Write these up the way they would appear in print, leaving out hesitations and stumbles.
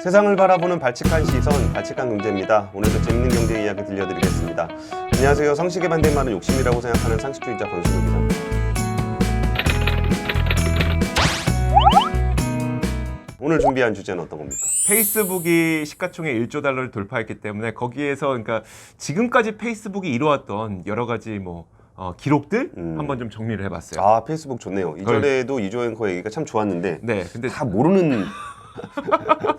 세상을 바라보는 발칙한 시선, 발칙한 경제입니다. 오늘도 재밌는 경제 이야기 들려드리겠습니다. 안녕하세요. 상식에 반대말은 욕심이라고 생각하는 상식주의자 권순우 기자입니다. 오늘 준비한 주제는 어떤 겁니까? 페이스북이 시가총액 1조 달러를 돌파했기 때문에 거기에서 그러니까 지금까지 페이스북이 이뤄왔던 여러 가지 기록들 한번 좀 정리를 해봤어요. 아, 페이스북 좋네요. 이전에도 이조 앵커 얘기가 참 좋았는데 네, 근데 다 모르는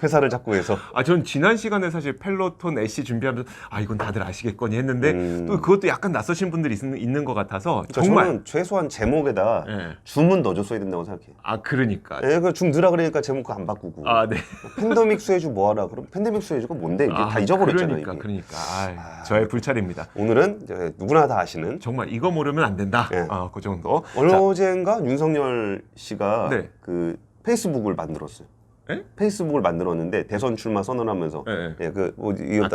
회사를 자꾸 해서 전 지난 시간에 사실 펠로톤 애쉬 준비하면서 이건 다들 아시겠거니 했는데 또 그것도 약간 낯서신 분들이 있는 것 같아서 그러니까 정말 저는 최소한 제목에다 네. 줌은 넣어줬어야 된다고 생각해요. 그러니까 예, 줌 넣으라 그러니까 제목 그거 안 바꾸고. 네. 팬데믹 수혜주 뭐하라? 그럼 팬데믹 수혜주가 뭔데? 이게 다 잊어버렸잖아요. 그러니까 저의 불찰입니다. 오늘은 이제 누구나 다 아시는 정말 이거 모르면 안 된다. 네. 그 정도. 어제인가 윤석열 씨가 네. 그 페이스북을 만들었어요. 네? 페이스북을 만들었는데 대선 출마 선언하면서 네.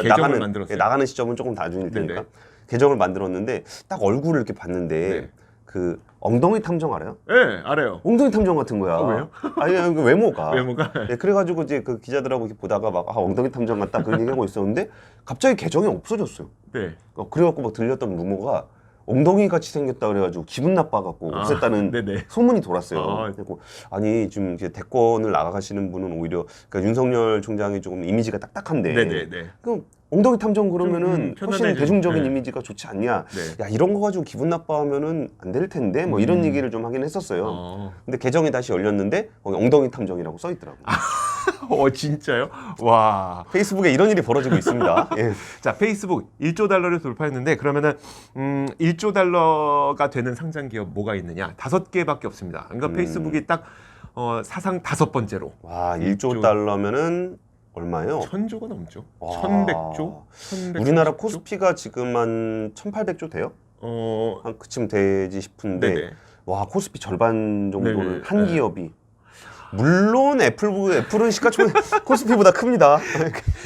나가는 만들었어요? 나가는 시점은 조금 나중일 테니까 네네. 계정을 만들었는데 딱 얼굴을 이렇게 봤는데 네. 그 엉덩이 탐정 알아요? 네, 알아요. 엉덩이 탐정 같은 거야. 왜요? 아니 그 외모가. 외모가? 네, 그래가지고 이제 그 기자들하고 이렇게 보다가 막 엉덩이 탐정 같다 그런 얘기하고 있었는데 갑자기 계정이 없어졌어요. 네. 그래갖고 막 들렸던 루머가 엉덩이 같이 생겼다 그래가지고 기분 나빠갖고 없앴다는 네네. 소문이 돌았어요. 그리고 아니 지금 이제 대권을 나가시는 분은 오히려 그러니까 윤석열 총장이 조금 이미지가 딱딱한데 네네네. 그럼 엉덩이 탐정 그러면은 좀 훨씬 편안해지죠. 대중적인 네. 이미지가 좋지 않냐? 네. 야 이런 거 가지고 기분 나빠하면은 안 될 텐데 뭐 이런 얘기를 좀 하긴 했었어요. 근데 계정이 다시 열렸는데 거기 엉덩이 탐정이라고 써 있더라고요. 진짜요? 와. 페이스북에 이런 일이 벌어지고 있습니다. 예. 자, 페이스북 1조 달러를 돌파했는데 그러면은 1조 달러가 되는 상장 기업 뭐가 있느냐? 5개밖에 없습니다. 그러니까 페이스북이 딱 사상 5번째로. 와 1조 달러면은 얼마예요? 1000조가 넘죠. 와. 1100조. 우리나라 코스피가 지금 한 1800조 돼요? 한 그쯤 되지 싶은데 네네. 와 코스피 절반 정도를 네네. 한 기업이 물론 애플은 시가총액 코스피보다 큽니다.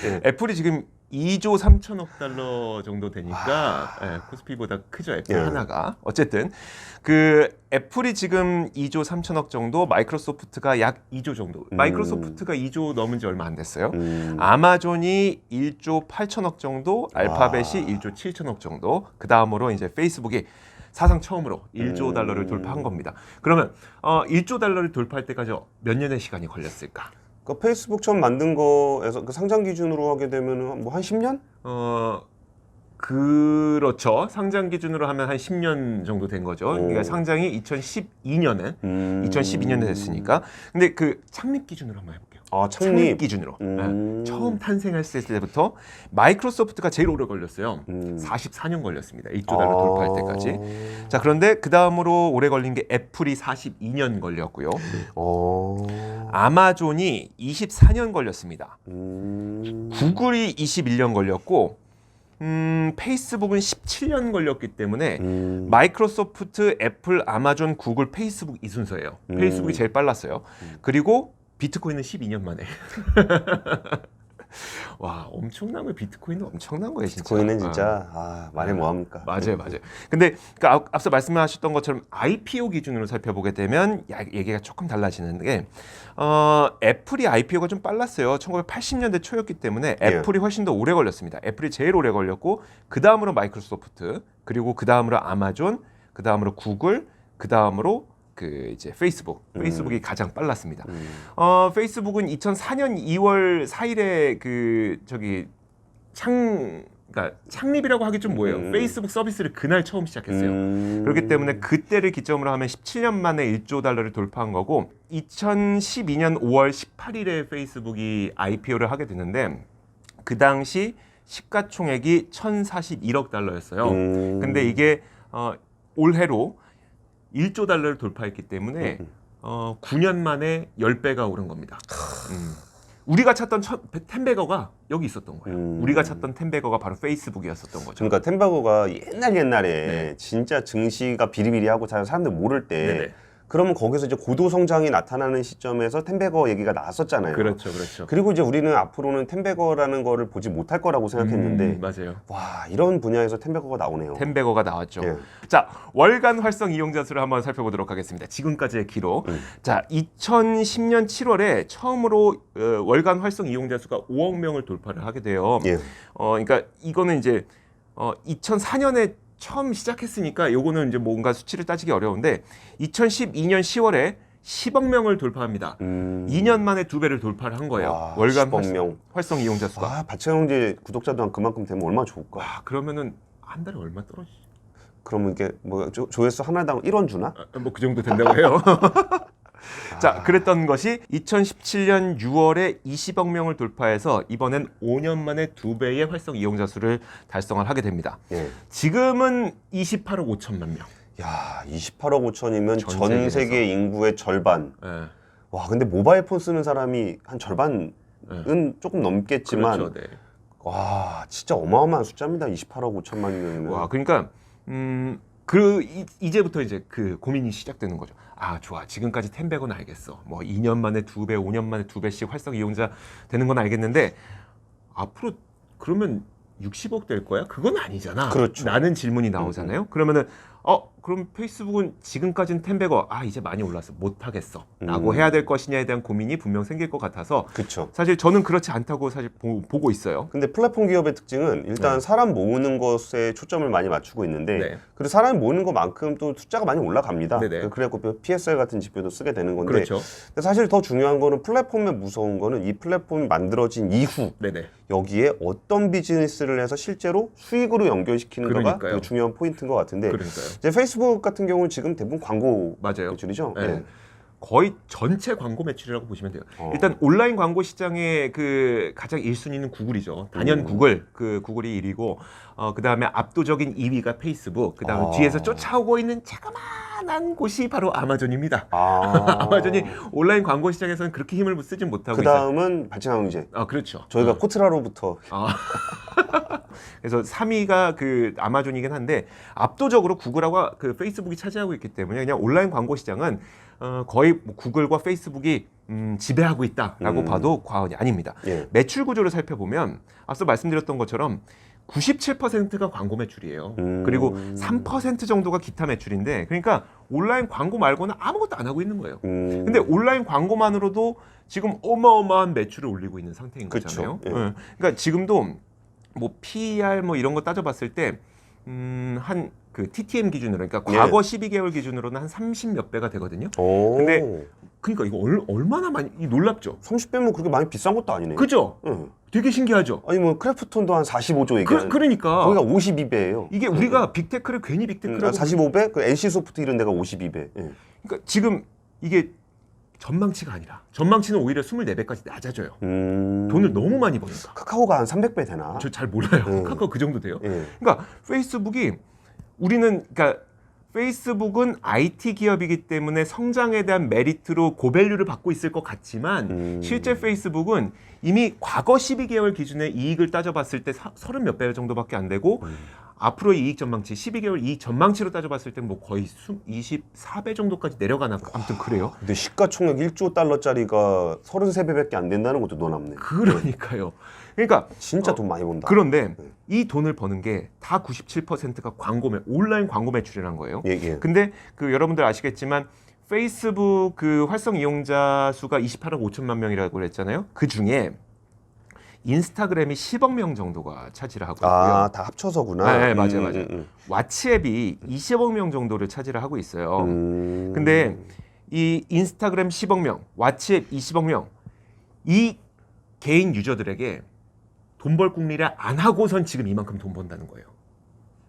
네. 애플이 지금 2조 3천억 달러 정도 되니까 코스피보다 크죠. 애플 하나가. 어쨌든 그 애플이 지금 2조 3천억 정도, 마이크로소프트가 약 2조 정도. 마이크로소프트가 2조 넘은 지 얼마 안 됐어요. 아마존이 1조 8천억 정도, 알파벳이 1조 7천억 정도. 그 다음으로 이제 페이스북이 사상 처음으로 1조 달러를 돌파한 겁니다. 그러면 1조 달러를 돌파할 때까지 몇 년의 시간이 걸렸을까? 그 페이스북 처음 만든 거에서 그 상장 기준으로 하게 되면은 뭐 한 10년? 그렇죠. 상장 기준으로 하면 한 10년 정도 된 거죠. 그러니까 상장이 2012년에 됐으니까. 근데 그 창립 기준으로 한번 해볼게요. 창립 기준으로. 처음 탄생했을 때부터 마이크로소프트가 제일 오래 걸렸어요. 44년 걸렸습니다. 1조 달러 돌파할 때까지. 자, 그런데 그 다음으로 오래 걸린 게 애플이 42년 걸렸고요. 아마존이 24년 걸렸습니다. 구글이 21년 걸렸고 페이스북은 17년 걸렸기 때문에 마이크로소프트, 애플, 아마존, 구글, 페이스북 이 순서예요. 페이스북이 제일 빨랐어요. 그리고 비트코인은 12년 만에. 와, 엄청난 거예요. 비트코인은 엄청난 거예요, 진짜. 비트코인은 진짜 말해 뭐합니까? 맞아요. 근데 그러니까 앞서 말씀하셨던 것처럼 IPO 기준으로 살펴보게 되면 얘기가 조금 달라지는 게 애플이 IPO가 좀 빨랐어요. 1980년대 초였기 때문에 애플이 훨씬 더 오래 걸렸습니다. 애플이 제일 오래 걸렸고 그 다음으로 마이크로소프트, 그리고 그 다음으로 아마존, 그 다음으로 구글, 그 다음으로 그 이제 페이스북이 가장 빨랐습니다. 페이스북은 2004년 2월 4일에 그러니까 창립이라고 하기 좀 뭐예요. 페이스북 서비스를 그날 처음 시작했어요. 그렇기 때문에 그때를 기점으로 하면 17년 만에 1조 달러를 돌파한 거고 2012년 5월 18일에 페이스북이 IPO를 하게 됐는데 그 당시 시가총액이 1,041억 달러였어요. 근데 이게 올해로 1조 달러를 돌파했기 때문에 9년 만에 10배가 오른 겁니다. 우리가 찾던 텐베거가 여기 있었던 거예요. 우리가 찾던 텐베거가 바로 페이스북이었었던 거죠. 그러니까 텐베거가 옛날에 진짜 증시가 비리비리하고 사람들 모를 때 그러면 거기서 이제 고도 성장이 나타나는 시점에서 텐베거 얘기가 나왔었잖아요. 그렇죠, 그렇죠. 그리고 이제 우리는 앞으로는 텐베거라는 거를 보지 못할 거라고 생각했는데 맞아요. 와, 이런 분야에서 텐베거가 나오네요. 텐베거가 나왔죠. 예. 자, 월간 활성 이용자 수를 한번 살펴보도록 하겠습니다. 지금까지의 기록. 자, 2010년 7월에 처음으로 월간 활성 이용자 수가 5억 명을 돌파를 하게 돼요. 예. 그러니까 이거는 이제 2004년에 처음 시작했으니까 요거는 이제 뭔가 수치를 따지기 어려운데 2012년 10월에 10억 명을 돌파합니다. 2년 만에 2배를 돌파를 한 거예요. 와, 월간 10억 명. 활성 이용자 수가. 아, 박찬영 형제 구독자도 한 그만큼 되면 얼마나 좋을까? 와, 그러면은 한 달에 얼마 떨어지지? 그러면 이게 뭐 조회수 하나당 1원 주나? 뭐 그 정도 된다고 해요. 자, 그랬던 것이 2017년 6월에 20억 명을 돌파해서 이번엔 5년 만에 2배의 활성 이용자 수를 달성을 하게 됩니다. 예. 지금은 28억 5천만 명. 야, 28억 5천이면 전 전 세계에서. 세계 인구의 절반. 예. 와, 근데 모바일 폰 쓰는 사람이 한 절반은 조금 넘겠지만 그렇죠. 네. 와, 진짜 어마어마한 숫자입니다. 28억 5천만 명이면. 와, 그러니까 이제부터 이제 그 고민이 시작되는 거죠. 아, 좋아. 지금까지 텐베거는 알겠어. 뭐 2년 만에 2배, 5년 만에 2배씩 활성 이용자 되는 건 알겠는데 앞으로 그러면 60억 될 거야? 그건 아니잖아. 그렇죠. 라는 질문이 나오잖아요. 그러면은 그럼 페이스북은 지금까지는 텐베거 이제 많이 올랐어. 못 하겠어. 라고 해야 될 것이냐에 대한 고민이 분명 생길 것 같아서 그렇죠. 사실 저는 그렇지 않다고 사실 보고 있어요. 근데 플랫폼 기업의 특징은 일단 네. 사람 모으는 것에 초점을 많이 맞추고 있는데 네. 그리고 사람 모으는 것만큼 또 숫자가 많이 올라갑니다. 네네. 그래갖고 PSR 같은 지표도 쓰게 되는 건데 그렇죠. 근데 사실 더 중요한 거는 플랫폼의 무서운 거는 이 플랫폼이 만들어진 이후 네네. 여기에 어떤 비즈니스를 해서 실제로 수익으로 연결시키는 거가 그러니까요. 되게 중요한 포인트인 것 같은데 그러니까요. 이제 페이스북 같은 경우는 지금 대부분 광고 맞아요. 매출이죠. 네. 예. 거의 전체 광고 매출이라고 보시면 돼요. 어. 일단 온라인 광고 시장의 그 가장 1순위는 구글이죠. 단연 구글, 구글이 1위고, 그 다음에 압도적인 2위가 페이스북, 그 다음에 뒤에서 쫓아오고 있는 자그마한 곳이 바로 아마존입니다. 아마존이 온라인 광고 시장에서는 그렇게 힘을 쓰진 못하고 그 있어요. 다음은 발전항제. 그렇죠. 저희가 코트라로부터 그래서 3위가 그 아마존이긴 한데 압도적으로 구글하고 그 페이스북이 차지하고 있기 때문에 그냥 온라인 광고 시장은 거의 뭐 구글과 페이스북이 지배하고 있다라고 봐도 과언이 아닙니다. 예. 매출 구조를 살펴보면 앞서 말씀드렸던 것처럼 97%가 광고 매출이에요. 그리고 3% 정도가 기타 매출인데 그러니까 온라인 광고 말고는 아무것도 안 하고 있는 거예요. 근데 온라인 광고만으로도 지금 어마어마한 매출을 올리고 있는 상태인 그쵸. 거잖아요. 예. 그러니까 지금도 뭐 PER 뭐 이런 거 따져봤을 때 한 그 TTM 기준으로 그러니까 과거 12개월 기준으로는 한 30몇 배가 되거든요. 오. 근데 그러니까 이거 얼마나 많이 놀랍죠. 30배면 그렇게 많이 비싼 것도 아니네요. 그죠? 응. 되게 신기하죠. 아니 뭐 크래프톤도 한 45조 얘기하는 그러니까 거기가 52배예요. 이게 우리가 빅테크를 괜히 빅테크라고 45배? 그 NC 소프트 이런 데가 52배. 예. 그러니까 지금 이게 전망치가 아니라 전망치는 오히려 24배까지 낮아져요. 돈을 너무 많이 버니까. 카카오가 한 300배 되나? 저 잘 몰라요. 카카오 그 정도 돼요. 예. 그러니까 그러니까 페이스북은 IT 기업이기 때문에 성장에 대한 메리트로 고밸류를 받고 있을 것 같지만 실제 페이스북은 이미 과거 12개월 기준의 이익을 따져봤을 때 30몇 배 정도밖에 안 되고 앞으로의 이익 전망치 12개월 이익 전망치로 따져봤을 때 뭐 거의 24배 정도까지 내려가나 아무튼 그래요. 근데 시가총액 1조 달러짜리가 33배밖에 안 된다는 것도 놀랍네. 그러니까요. 그러니까 진짜 돈 많이 번다. 그런데 이 돈을 버는 게 다 97%가 온라인 광고 매출이라는 거예요. 예, 예. 근데 그 여러분들 아시겠지만 페이스북 그 활성 이용자 수가 28억 5천만 명이라고 그랬잖아요. 그 중에 인스타그램이 10억 명 정도가 차지를 하고 있고요. 다 합쳐서구나. 네, 맞아요. 왓츠앱이 20억 명 정도를 차지를 하고 있어요. 근데 이 인스타그램 10억 명, 왓츠앱 20억 명, 이 개인 유저들에게 돈 벌 궁리를 안 하고선 지금 이만큼 돈 번다는 거예요.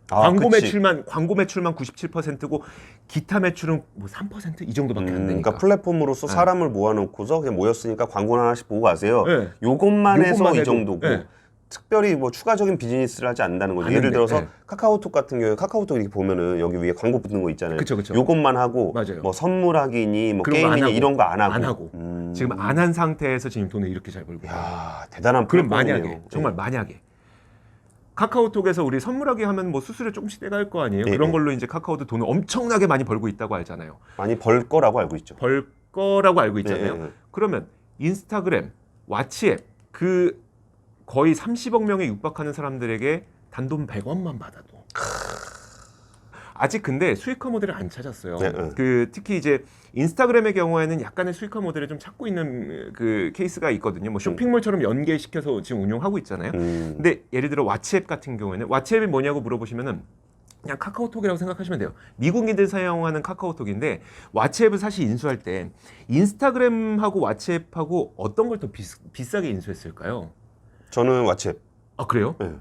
광고 매출만 97%고 기타 매출은 뭐 3% 이 정도밖에 안 되니까. 그러니까 플랫폼으로서 사람을 모아놓고서 그냥 모였으니까 광고 하나씩 보고 가세요. 네. 요것만 해서 요것만 이 해도, 정도고 네. 특별히 뭐 추가적인 비즈니스를 하지 않는다는 거죠. 아는데, 예를 들어서 네. 카카오톡 같은 경우에 카카오톡 이렇게 보면은 여기 위에 광고 붙는 거 있잖아요. 그쵸. 요것만 하고 맞아요. 뭐 선물하기니 뭐 그런 거안 게임이니 하고, 이런 거 안 하고. 안 하고. 지금 안 한 상태에서 지금 돈을 이렇게 잘 벌고. 야, 대단한 그럼 플랫폼이네요. 만약에 정말 만약에 카카오톡에서 우리 선물하기 하면 뭐 수수료 조금씩 떼갈 거 아니에요. 예, 그런 예. 걸로 이제 카카오도 돈을 엄청나게 많이 벌고 있다고 알잖아요. 많이 벌 거라고 알고 있죠. 벌 거라고 알고 있잖아요. 예, 예. 그러면 인스타그램, 왓츠앱 그 거의 30억 명에 육박하는 사람들에게 단돈 100원만 받아도 아직 근데 수익화 모델을 안 찾았어요. 네, 네. 그 특히 이제 인스타그램의 경우에는 약간의 수익화 모델을 좀 찾고 있는 그 케이스가 있거든요. 뭐 쇼핑몰처럼 연계시켜서 지금 운용하고 있잖아요. 근데 예를 들어 왓츠앱 같은 경우에는 왓츠앱이 뭐냐고 물어보시면은 그냥 카카오톡이라고 생각하시면 돼요. 미국인들 사용하는 카카오톡인데 왓츠앱을 사실 인수할 때 인스타그램하고 왓츠앱하고 어떤 걸 더 비싸게 인수했을까요? 저는 왓츠앱. 아 그래요? 네.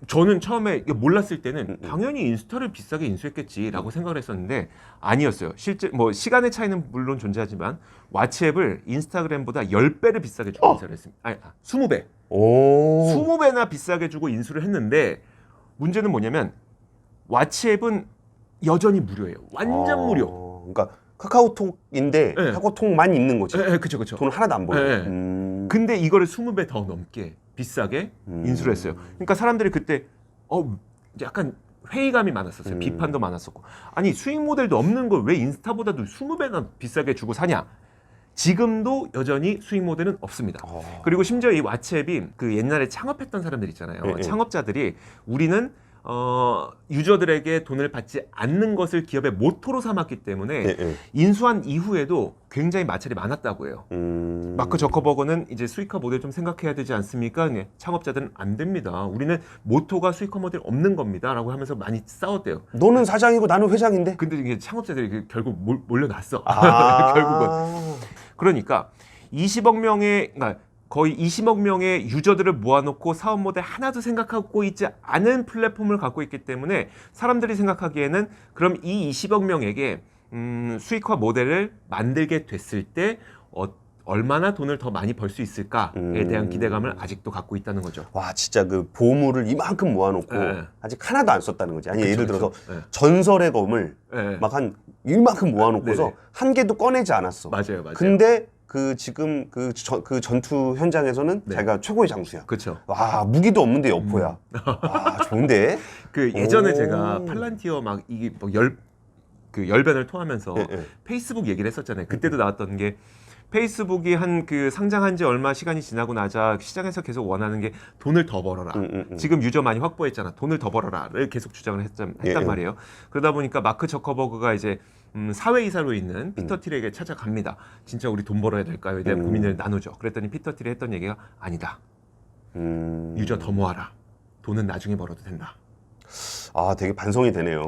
저는 처음에 이거 몰랐을 때는 당연히 인스타를 비싸게 인수했겠지라고 생각을 했었는데 아니었어요. 실제 뭐 시간의 차이는 물론 존재하지만 왓츠앱을 인스타그램보다 10배를 비싸게 주고 인수를 했습니다. 아니, 20배. 오. 20배나 비싸게 주고 인수를 했는데 문제는 뭐냐면 왓츠앱은 여전히 무료예요. 완전 무료. 그러니까 카카오톡인데 네. 카카오톡만 있는 거지. 네, 그렇죠, 그렇죠. 돈 하나도 안 벌고. 네. 근데 이거를 20배 더 넘게 비싸게 인수를 했어요. 그러니까 사람들이 그때 약간 회의감이 많았었어요. 비판도 많았었고. 아니 수익 모델도 없는 걸 왜 인스타보다도 20배나 비싸게 주고 사냐. 지금도 여전히 수익 모델은 없습니다. 그리고 심지어 이 왓츠앱이 그 옛날에 창업했던 사람들 있잖아요. 네, 네. 창업자들이 우리는 유저들에게 돈을 받지 않는 것을 기업의 모토로 삼았기 때문에 네, 네. 인수한 이후에도 굉장히 마찰이 많았다고 해요. 마크 저커버거는 이제 수익화 모델 좀 생각해야 되지 않습니까? 네, 창업자들은 안 됩니다. 우리는 모토가 수익화 모델 없는 겁니다. 라고 하면서 많이 싸웠대요. 너는 사장이고 나는 회장인데. 근데 이게 창업자들이 결국 몰려났어. 아. 결국은. 그러니까 20억 명의 그러니까 거의 20억 명의 유저들을 모아놓고 사업 모델 하나도 생각하고 있지 않은 플랫폼을 갖고 있기 때문에 사람들이 생각하기에는 그럼 이 20억 명에게 수익화 모델을 만들게 됐을 때 얼마나 돈을 더 많이 벌 수 있을까에 대한 기대감을 아직도 갖고 있다는 거죠. 와 진짜 그 보물을 이만큼 모아놓고 네. 아직 하나도 안 썼다는 거지. 아니 그쵸, 예를 들어서 그쵸. 네. 전설의 검을 네. 막 한 이만큼 모아놓고서 네네. 한 개도 꺼내지 않았어. 맞아요. 근데 그 지금 그 전투 현장에서는 네. 자기가 최고의 장수야. 그렇죠. 와 무기도 없는데 여포야. 와 좋은데. 그 예전에 오. 제가 팔란티어 막 이게 뭐 열변을 토하면서 네, 네. 페이스북 얘기를 했었잖아요. 그때도 나왔던 게 페이스북이 한 그 상장한 지 얼마 시간이 지나고 나자 시장에서 계속 원하는 게 돈을 더 벌어라. 지금 유저 많이 확보했잖아. 돈을 더 벌어라를 계속 주장을 했단 예, 예. 말이에요. 그러다 보니까 마크 저커버그가 이제 사회이사로 있는 피터 틸에게 찾아갑니다. 진짜 우리 돈 벌어야 될까요? 에 대한 고민을 나누죠. 그랬더니 피터 틸이 했던 얘기가 아니다. 유저 더 모아라. 돈은 나중에 벌어도 된다. 아 되게 반성이 되네요.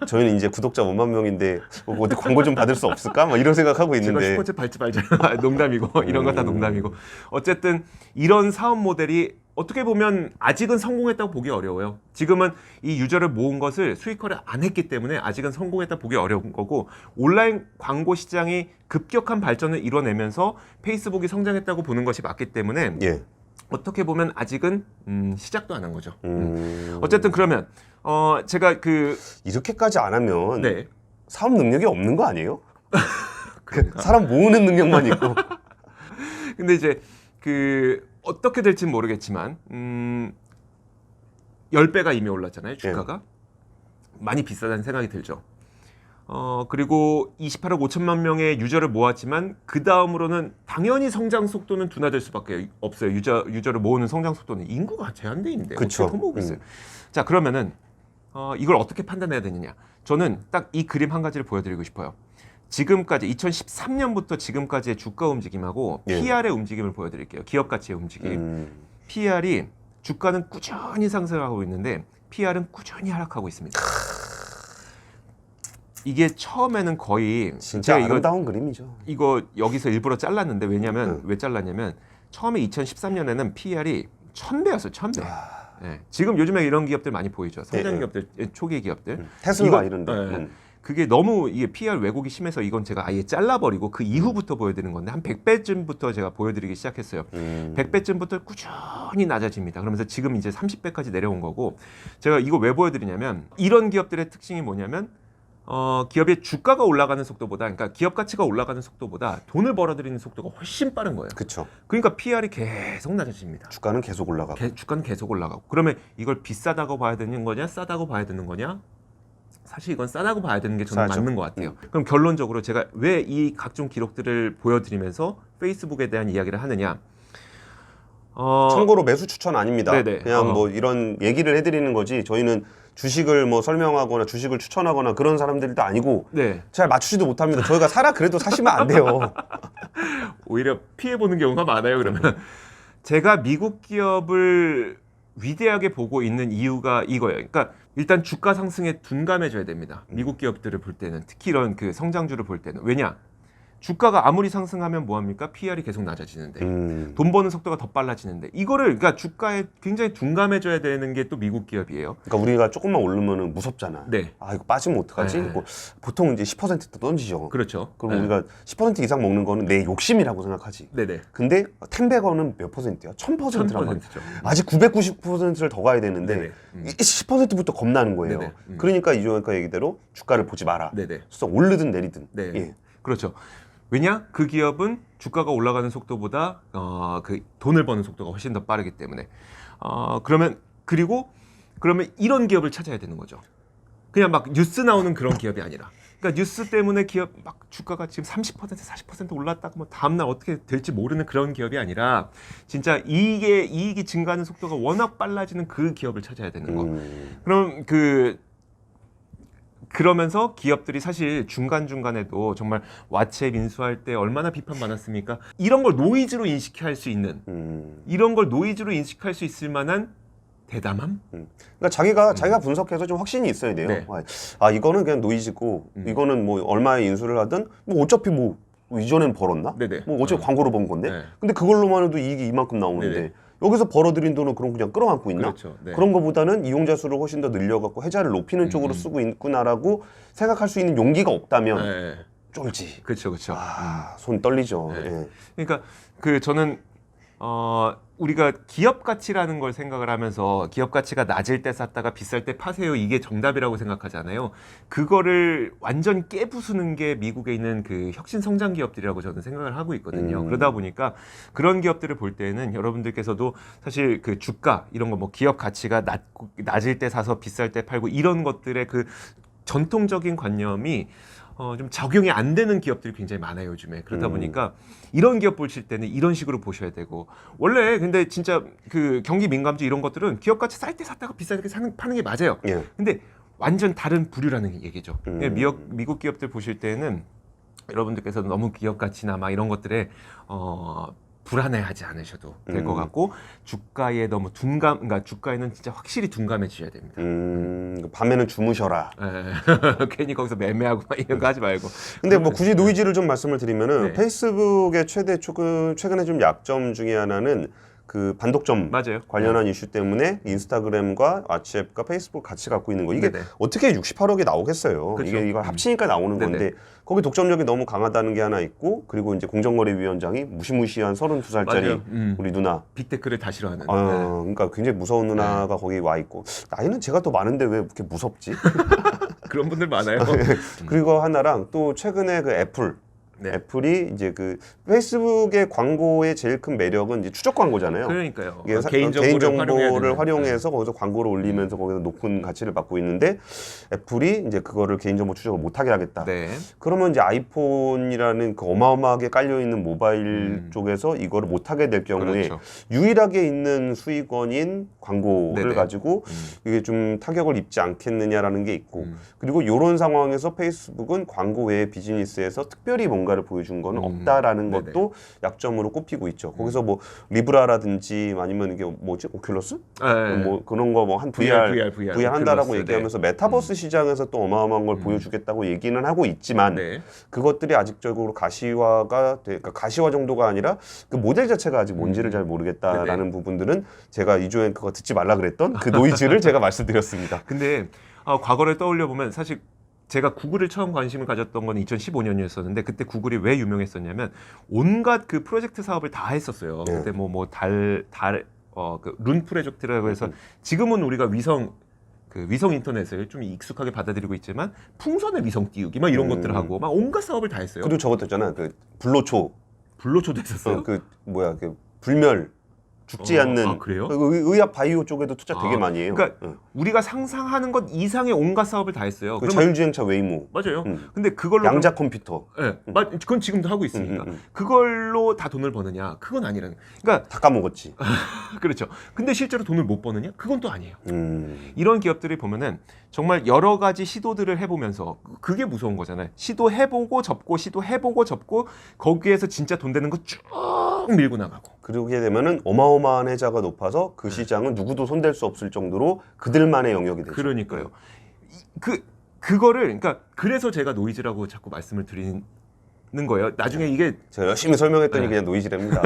저희는 이제 구독자 5만 명인데 어디 광고 좀 받을 수 없을까? 막 이런 생각하고 제가 있는데. 슈퍼챗 밟지 말자. 농담이고 이런 거 다 농담이고. 어쨌든 이런 사업 모델이 어떻게 보면 아직은 성공했다고 보기 어려워요. 지금은 이 유저를 모은 것을 수익화를 안 했기 때문에 아직은 성공했다고 보기 어려운 거고 온라인 광고 시장이 급격한 발전을 이뤄내면서 페이스북이 성장했다고 보는 것이 맞기 때문에 예. 어떻게 보면 아직은 시작도 안 한 거죠. 어쨌든 그러면 제가 이렇게까지 안 하면 네. 사업 능력이 없는 거 아니에요? 그 사람 모으는 능력만 있고. 근데 이제 어떻게 될지는 모르겠지만 10배가 이미 올랐잖아요. 주가가. 많이 비싸다는 생각이 들죠. 그리고 28억 5천만 명의 유저를 모았지만 그 다음으로는 당연히 성장 속도는 둔화될 수밖에 없어요. 유저를 모으는 성장 속도는 인구가 제한돼 있는데 그쵸. 어떻게 더 모으고 있어요. 자 그러면은 이걸 어떻게 판단해야 되느냐. 저는 딱 이 그림 한 가지를 보여드리고 싶어요. 지금까지 2013년부터 지금까지의 주가 움직임하고 예. PR의 움직임을 보여드릴게요. 기업 가치의 움직임. PR이 주가는 꾸준히 상승하고 있는데 PR은 꾸준히 하락하고 있습니다. 이게 처음에는 거의 진짜 제가 아름다운 그림이죠. 이거 여기서 일부러 잘랐는데 왜냐면 왜 잘랐냐면 처음에 2013년에는 PR이 1000배였어요. 1000배. 네. 지금 요즘에 이런 기업들 많이 보이죠. 성장 기업들, 초기 기업들. 테슬라 이거, 이런데. 그게 너무 이게 PR 왜곡이 심해서 이건 제가 아예 잘라버리고 그 이후부터 보여드리는 건데 한 100배쯤부터 제가 보여드리기 시작했어요. 100배쯤부터 꾸준히 낮아집니다. 그러면서 지금 이제 30배까지 내려온 거고 제가 이거 왜 보여드리냐면 이런 기업들의 특징이 뭐냐면 기업의 주가가 올라가는 속도보다, 그러니까 기업 가치가 올라가는 속도보다 돈을 벌어들이는 속도가 훨씬 빠른 거예요. 그렇죠. 그러니까 PR이 계속 낮아집니다. 주가는 계속 올라가고. 주가는 계속 올라가고. 그러면 이걸 비싸다고 봐야 되는 거냐, 싸다고 봐야 되는 거냐? 사실 이건 싸다고 봐야 되는 게 저는 싸죠. 맞는 것 같아요. 그럼 결론적으로 제가 왜 이 각종 기록들을 보여드리면서 페이스북에 대한 이야기를 하느냐? 참고로 매수 추천 아닙니다. 네네. 그냥 뭐 이런 얘기를 해드리는 거지. 저희는 주식을 뭐 설명하거나 주식을 추천하거나 그런 사람들도 아니고 네. 잘 맞추지도 못합니다. 저희가 사라 그래도 사시면 안 돼요. 오히려 피해 보는 경우가 많아요. 그러면 제가 미국 기업을 위대하게 보고 있는 이유가 이거예요. 그러니까 일단 주가 상승에 둔감해져야 됩니다. 미국 기업들을 볼 때는, 특히 이런 그 성장주를 볼 때는. 왜냐? 주가가 아무리 상승하면 뭐합니까? PR이 계속 낮아지는데, 돈 버는 속도가 더 빨라지는데, 이거를 그러니까 주가에 굉장히 둔감해져야 되는 게 또 미국 기업이에요. 그러니까 우리가 조금만 오르면은 무섭잖아. 네. 아 이거 빠지면 어떡하지? 네. 뭐 보통 이제 10% 던지죠. 그렇죠. 그럼 네. 우리가 10% 이상 먹는 거는 내 욕심이라고 생각하지. 네네. 근데 템베거는 몇 %야? 1000%란 말이야. 1000%죠. 아직 990%를 더 가야 되는데 네네. 10%부터 겁나는 거예요. 네네. 그러니까 이종환과 얘기대로 주가를 보지 마라. 네네. 그래서 오르든 내리든. 네. 예. 그렇죠. 왜냐? 그 기업은 주가가 올라가는 속도보다 그 돈을 버는 속도가 훨씬 더 빠르기 때문에. 그러면 이런 기업을 찾아야 되는 거죠. 그냥 막 뉴스 나오는 그런 기업이 아니라. 그러니까 뉴스 때문에 기업 막 주가가 지금 30% 40% 올랐다고 뭐 다음날 어떻게 될지 모르는 그런 기업이 아니라 진짜 이익이 증가하는 속도가 워낙 빨라지는 그 기업을 찾아야 되는 거. 그럼 그러면서 기업들이 사실 중간중간에도 정말 와책 인수할 때 얼마나 비판 많았습니까? 이런 걸 노이즈로 인식할 수 있는, 이런 걸 노이즈로 인식할 수 있을 만한 대담함? 그러니까 자기가 분석해서 좀 확신이 있어야 돼요. 네. 아 이거는 그냥 노이즈고 이거는 뭐 얼마에 인수를 하든 뭐 어차피 뭐 이전엔 벌었나? 네네. 뭐 어차피 광고로 번 건데. 네. 근데 그걸로만 해도 이익이 이만큼 나오는데 네네. 여기서 벌어들인 돈은 그럼 그냥 끌어안고 있나? 그렇죠. 네. 그런 거보다는 이용자 수를 훨씬 더 늘려갖고 해자를 높이는 쪽으로 쓰고 있구나라고 생각할 수 있는 용기가 없다면 네. 쫄지. 그렇죠, 그렇죠. 손 떨리죠. 네. 예. 그러니까 저는 우리가 기업 가치라는 걸 생각을 하면서 기업 가치가 낮을 때 샀다가 비쌀 때 파세요, 이게 정답이라고 생각하잖아요. 그거를 완전 깨부수는 게 미국에 있는 그 혁신 성장 기업들이라고 저는 생각을 하고 있거든요. 그러다 보니까 그런 기업들을 볼 때는 여러분들께서도 사실 그 주가 이런 거 뭐 기업 가치가 낮을 때 사서 비쌀 때 팔고 이런 것들의 그 전통적인 관념이 좀 적용이 안 되는 기업들이 굉장히 많아요, 요즘에. 그러다 보니까 이런 기업 보실 때는 이런 식으로 보셔야 되고, 원래 근데 진짜 그 경기 민감주 이런 것들은 기업 가치 쌀 때 샀다가 비쌀 때 파는 게 맞아요. 예. 근데 완전 다른 부류라는 얘기죠. 미국 기업들 보실 때는 여러분들께서 너무 기업 가치나 막 이런 것들에 불안해하지 않으셔도 될 것 같고, 주가에 너무 그러니까 주가에는 진짜 확실히 둔감해지셔야 됩니다. 밤에는 주무셔라. 괜히 거기서 매매하고 막 이런 거 하지 말고. 근데 뭐 굳이 노이즈를 좀 말씀을 드리면은 네. 페이스북의 최근에 좀 약점 중에 하나는 그 반독점 맞아요. 관련한 이슈 때문에 인스타그램과 왓츠앱과 페이스북 같이 갖고 있는 거 이게 네네. 어떻게 68억이 나오겠어요. 그쵸. 이게 이걸 합치니까 나오는 네네. 건데 거기 독점력이 너무 강하다는 게 하나 있고, 그리고 이제 공정거래위원장이 무시무시한 32살짜리 맞아요. 우리 누나. 빅테크를 다 싫어하는. 그러니까 굉장히 무서운 누나가 거기 와 있고, 나이는 제가 더 많은데 왜 이렇게 무섭지? 그런 분들 많아요. 그리고 하나랑 또 최근에 그 애플. 네. 애플이 이제 그 페이스북의 광고의 제일 큰 매력은 이제 추적 광고잖아요. 그러니까요. 이게 개인정보를 활용해서 거기서 광고를 올리면서 거기서 높은 가치를 받고 있는데, 애플이 이제 그거를 개인정보 추적을 못하게 하겠다. 네. 그러면 이제 아이폰이라는 그 어마어마하게 깔려 있는 모바일 쪽에서 이거를 못하게 될 경우에 그렇죠. 유일하게 있는 수익원인 광고를 네네. 가지고 이게 좀 타격을 입지 않겠느냐라는 게 있고, 그리고 이런 상황에서 페이스북은 광고 외의 비즈니스에서 특별히 뭔가를 보여준 거는 없다라는 네네. 것도 약점으로 꼽히고 있죠. 거기서 뭐 리브라라든지 아니면 이게 뭐지, 오큘러스? 네. 뭐 그런 거 뭐 한 VR 한다라고 오큘러스, 얘기하면서 메타버스 시장에서 또 어마어마한 걸 보여주겠다고 얘기는 하고 있지만, 네. 그것들이 아직적으로 그러니까 가시화 정도가 아니라 그 모델 자체가 아직 뭔지를 잘 모르겠다라는 부분들은 제가 이조엔 그거 듣지 말라 그랬던 그 노이즈를 제가 말씀드렸습니다. 근데 과거를 떠올려 보면 사실 제가 구글을 처음 관심을 가졌던 건 2015년이었었는데, 그때 구글이 왜 유명했었냐면 온갖 그 프로젝트 사업을 다 했었어요. 네. 그때 그 룬 프로젝트라고 해서 지금은 우리가 위성 그 위성 인터넷을 좀 익숙하게 받아들이고 있지만 풍선에 위성 띄우기 막 이런 것들을 하고 막 온갖 사업을 다 했어요. 그리고 저것도 있잖아. 그 불로초. 불로초도 했었어요. 그 뭐야 그 불멸 죽지 않는. 아, 그래요? 의학 바이오 쪽에도 투자 되게 아, 많이 해요. 그러니까 우리가 상상하는 것 이상의 온갖 사업을 다 했어요. 그 그러면- 자율주행차 웨이모. 맞아요. 근데 그걸로 양자 컴퓨터. 예, 그건 지금도 하고 있으니까 그걸로 다 돈을 버느냐? 그건 아니라는. 그러니까 다 까먹었지. 그렇죠. 근데 실제로 돈을 못 버느냐? 그건 또 아니에요. 이런 기업들이 보면은 정말 여러 가지 시도들을 해보면서 그게 무서운 거잖아요. 시도해보고 접고 시도해보고 접고 거기에서 진짜 돈 되는 거 쭉 밀고 나가고. 그러게 되면은 어마어마한 해자가 높아서 그 시장은 누구도 손댈 수 없을 정도로 그들만의 영역이 되죠. 그러니까요. 그거를 그러니까 그래서 제가 노이즈라고 자꾸 말씀을 드리는 거예요. 나중에 이게 제가 열심히 설명했더니 네. 그냥 노이즈랍니다.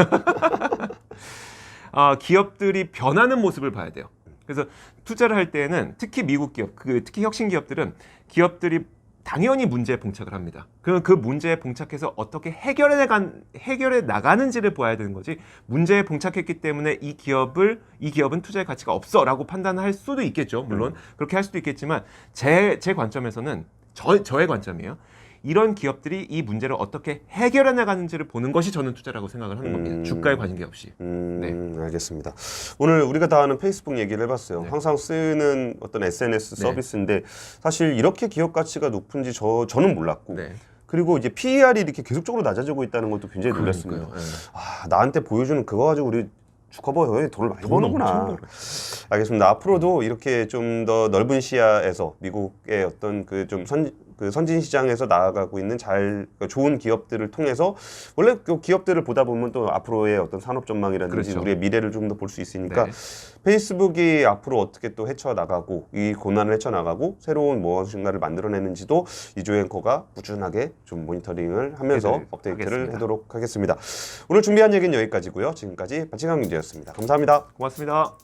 기업들이 변하는 모습을 봐야 돼요. 그래서 투자를 할 때는 특히 미국 기업, 특히 혁신 기업들은 기업들이 당연히 문제에 봉착을 합니다. 그럼 그 문제에 봉착해서 어떻게 해결해 나가는지를 봐야 되는 거지. 문제에 봉착했기 때문에 이 기업은 투자의 가치가 없어라고 판단할 수도 있겠죠. 물론 그렇게 할 수도 있겠지만 제 관점에서는 저의 관점이에요. 이런 기업들이 이 문제를 어떻게 해결해 나가는지를 보는 것이 저는 투자라고 생각을 하는 겁니다. 주가에 관계없이. 네. 알겠습니다. 오늘 우리가 다 아는 페이스북 얘기를 해봤어요. 네. 항상 쓰는 어떤 SNS 네. 서비스인데 사실 이렇게 기업 가치가 높은지 저는 몰랐고 네. 그리고 이제 PER이 이렇게 계속적으로 낮아지고 있다는 것도 굉장히 놀랐습니다. 그러니까요. 네. 나한테 보여주는 그거 가지고 우리 주커버에 돈을 많이 버는구나. 알겠습니다. 앞으로도 이렇게 좀 더 넓은 시야에서 미국의 어떤 그 좀 선진 시장에서 나아가고 있는 좋은 기업들을 통해서 원래 그 기업들을 보다 보면 또 앞으로의 어떤 산업 전망이라든지 그렇죠. 우리의 미래를 좀 더 볼 수 있으니까 네. 페이스북이 앞으로 어떻게 또 헤쳐나가고 이 고난을 헤쳐나가고 새로운 무엇인가를 만들어내는지도 이조 앵커가 꾸준하게 좀 모니터링을 하면서 업데이트를 하겠습니다. 하도록 하겠습니다. 오늘 준비한 얘기는 여기까지고요. 지금까지 반칙강 경제였습니다. 감사합니다. 고맙습니다.